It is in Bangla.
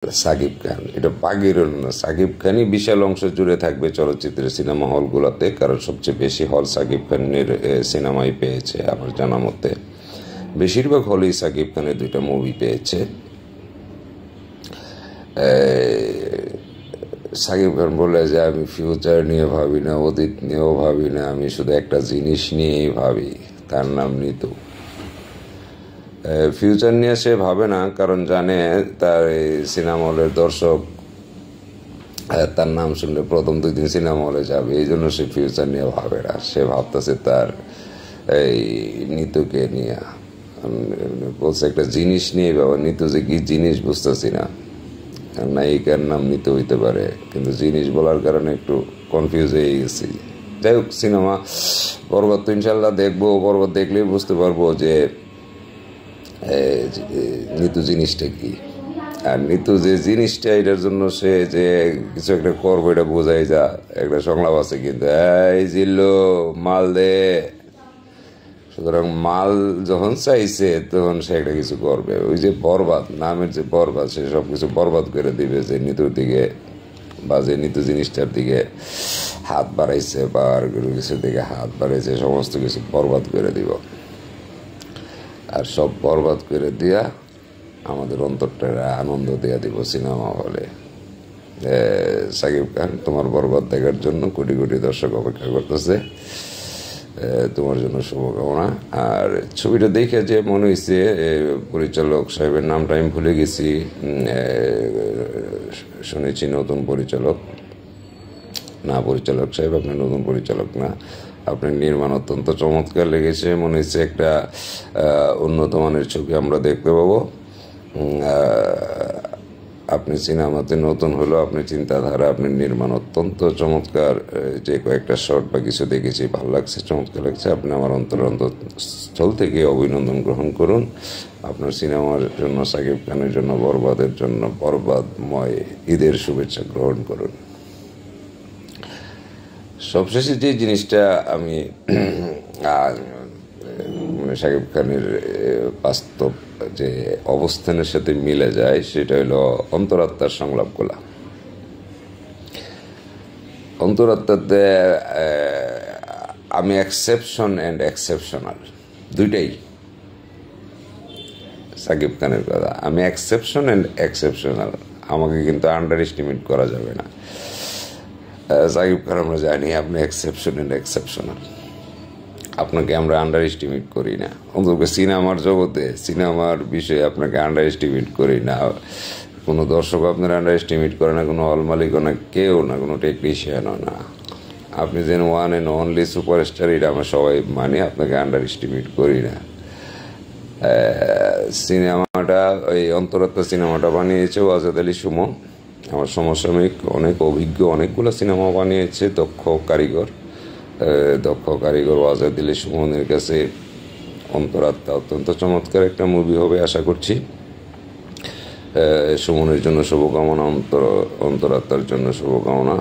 সাকিব খান, এটা পাগির হল না, সাকিব খানই বিশাল অংশ জুড়ে থাকবে চলচ্চিত্রের সিনেমা হলগুলোতে, কারণ সবচেয়ে বেশি হল সাকিব খানের সিনেমাই পেয়েছে। আমার জানা মতে বেশিরভাগ হলেই সাকিব খানের দুইটা মুভি পেয়েছে। সাকিব খান বলে যে আমি ফিউচার নিয়ে ভাবি না, অতীত নিয়েও ভাবি না, আমি শুধু একটা জিনিস নিয়েই ভাবি, তার নাম নিতু। ফিউচার নিয়ে সে ভাবে না, কারণ জানে তার এই সিনেমা হলের দর্শক তার নাম শুনলে প্রথম 2 দিন সিনেমা হলে যাবে, এই জন্য সে ফিউচার নিয়ে ভাবে না। সে ভাবতেছে তার এই নিতুকে নিয়ে। বলছে একটা জিনিস নিয়ে বাবা, নিতু যে কি জিনিস বুঝতেছি না। নায়িকার নাম নিতু হইতে পারে, কিন্তু জিনিস বলার কারণে একটু কনফিউজ হয়ে গেছি। যাই হোক, সিনেমা বরবাদ তো ইনশাল্লাহ দেখবো। বরবাদ দেখলেই বুঝতে পারবো যে নিতু জিনিসটা কি। আর নিতু যে জিনিসটা, এটার জন্য সে যে কিছু একটা করবো এটা বোঝাই যা একটা সংলাপ আছে, কিন্তু এই জিল্লো মাল দে। সুতরাং মাল যখন চাইছে তখন সে একটা কিছু করবে। ওই যে বরবাদ নামের যে বরবাদ, সে সব কিছু বরবাদ করে দিবে যে নিতুর দিকে, বা যে নিতু জিনিসটার দিকে হাত বাড়াইছে বা আর কিছুর দিকে হাত বাড়াইছে, সমস্ত কিছু বরবাদ করে দিব। আর সব বরবাদ করে দিয়া আমাদের অন্তরটা আনন্দ দেয়া দিব সিনেমা হলে। সাকিব খান, তোমার বরবাদ দেখার জন্য কোটি কোটি দর্শক অপেক্ষা করতেছে। তোমার জন্য শুভকামনা। আর ছবিটা দেখে যে মনে হয়েছে, পরিচালক সাহেবের নামটা আমি ভুলে গেছি, শুনেছি নতুন পরিচালক না। পরিচালক সাহেব, আপনি নতুন পরিচালক না, আপনার নির্মাণ অত্যন্ত চমৎকার লেগেছে। মনে হচ্ছে একটা উন্নত মানের ছবি আমরা দেখতে পাবো। আপনি সিনেমাতে নতুন হলো, আপনি চিন্তাধারা, আপনার নির্মাণ অত্যন্ত চমৎকার। যে কয়েকটা শর্ট বা কিছু দেখেছি, ভালো লাগছে, চমৎকার লাগছে। আপনি আমার অন্তরস্থল থেকে অভিনন্দন গ্রহণ করুন। আপনার সিনেমার জন্য, সাকিব খানের জন্য, বরবাদের জন্য বরবাদময় ঈদের শুভেচ্ছা গ্রহণ করুন। সবশেষে যে জিনিসটা আমি সাকিব খানের বাস্তব যে অবস্থানের সাথে মিলে যায়, সেটা হলো অন্তরাত্মার সংলাপগুলা। অন্তরাত্মাতে আমি এক্সেপশন অ্যান্ড এক্সেপশনাল, দুইটাই সাকিব খানের কথা। আমি এক্সেপশন অ্যান্ড এক্সেপশনাল, আমাকে কিন্তু আন্ডার এস্টিমেট করা যাবে না। সাকিব খান, আমরা জানি আপনি এক্সেপশন অ্যান্ড এক্সেপশনাল, আপনাকে আমরা আন্ডার এস্টিমেট করি না। অন্তত সিনেমার জগতে, সিনেমার বিষয়ে আপনাকে আন্ডার এস্টিমেট করি না। কোনো দর্শক আপনার আন্ডার এস্টিমেট করে না, কোনো হল মালিকও না, কেউ না, কোনো টেকনিশিয়ানও না। আপনি যেন ওয়ান অ্যান্ড অনলি সুপারস্টার, এটা আমরা সবাই মানি, আপনাকে আন্ডার এস্টিমেট করি না। সিনেমাটা, ওই অন্তরাত্মা সিনেমাটা বানিয়েছে ওয়াজেদ আলী সুমন। আমার সমসাময়িক অনেক অভিজ্ঞ অনেকগুলো সিনেমা বানিয়েছে দক্ষ কারিগর ওয়াজেদ আলী সুমনের কাছে অন্তরাত্মা অত্যন্ত চমৎকার একটা মুভি হবে আশা করছি। সুমনের জন্য শুভকামনা, অন্তরাত্মার জন্য শুভকামনা।